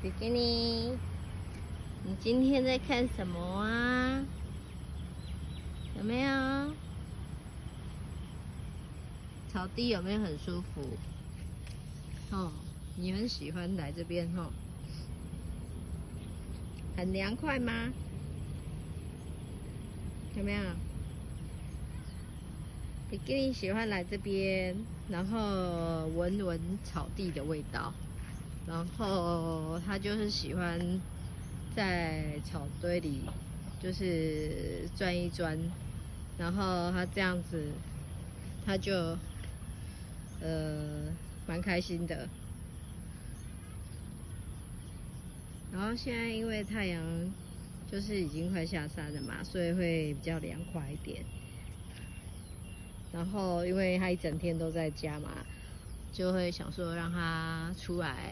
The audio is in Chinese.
比基尼，你今天在看什么啊？有没有？草地有没有很舒服？哦，你很喜欢来这边哦。很凉快吗？有没有？比基尼喜欢来这边，然后闻闻草地的味道，然后他就是喜欢在草堆里就是钻一钻，然后他这样子，他就蛮开心的。然后现在因为太阳就是已经快下山了嘛，所以会比较凉快一点。然后因为他一整天都在家嘛，就会想说让他出来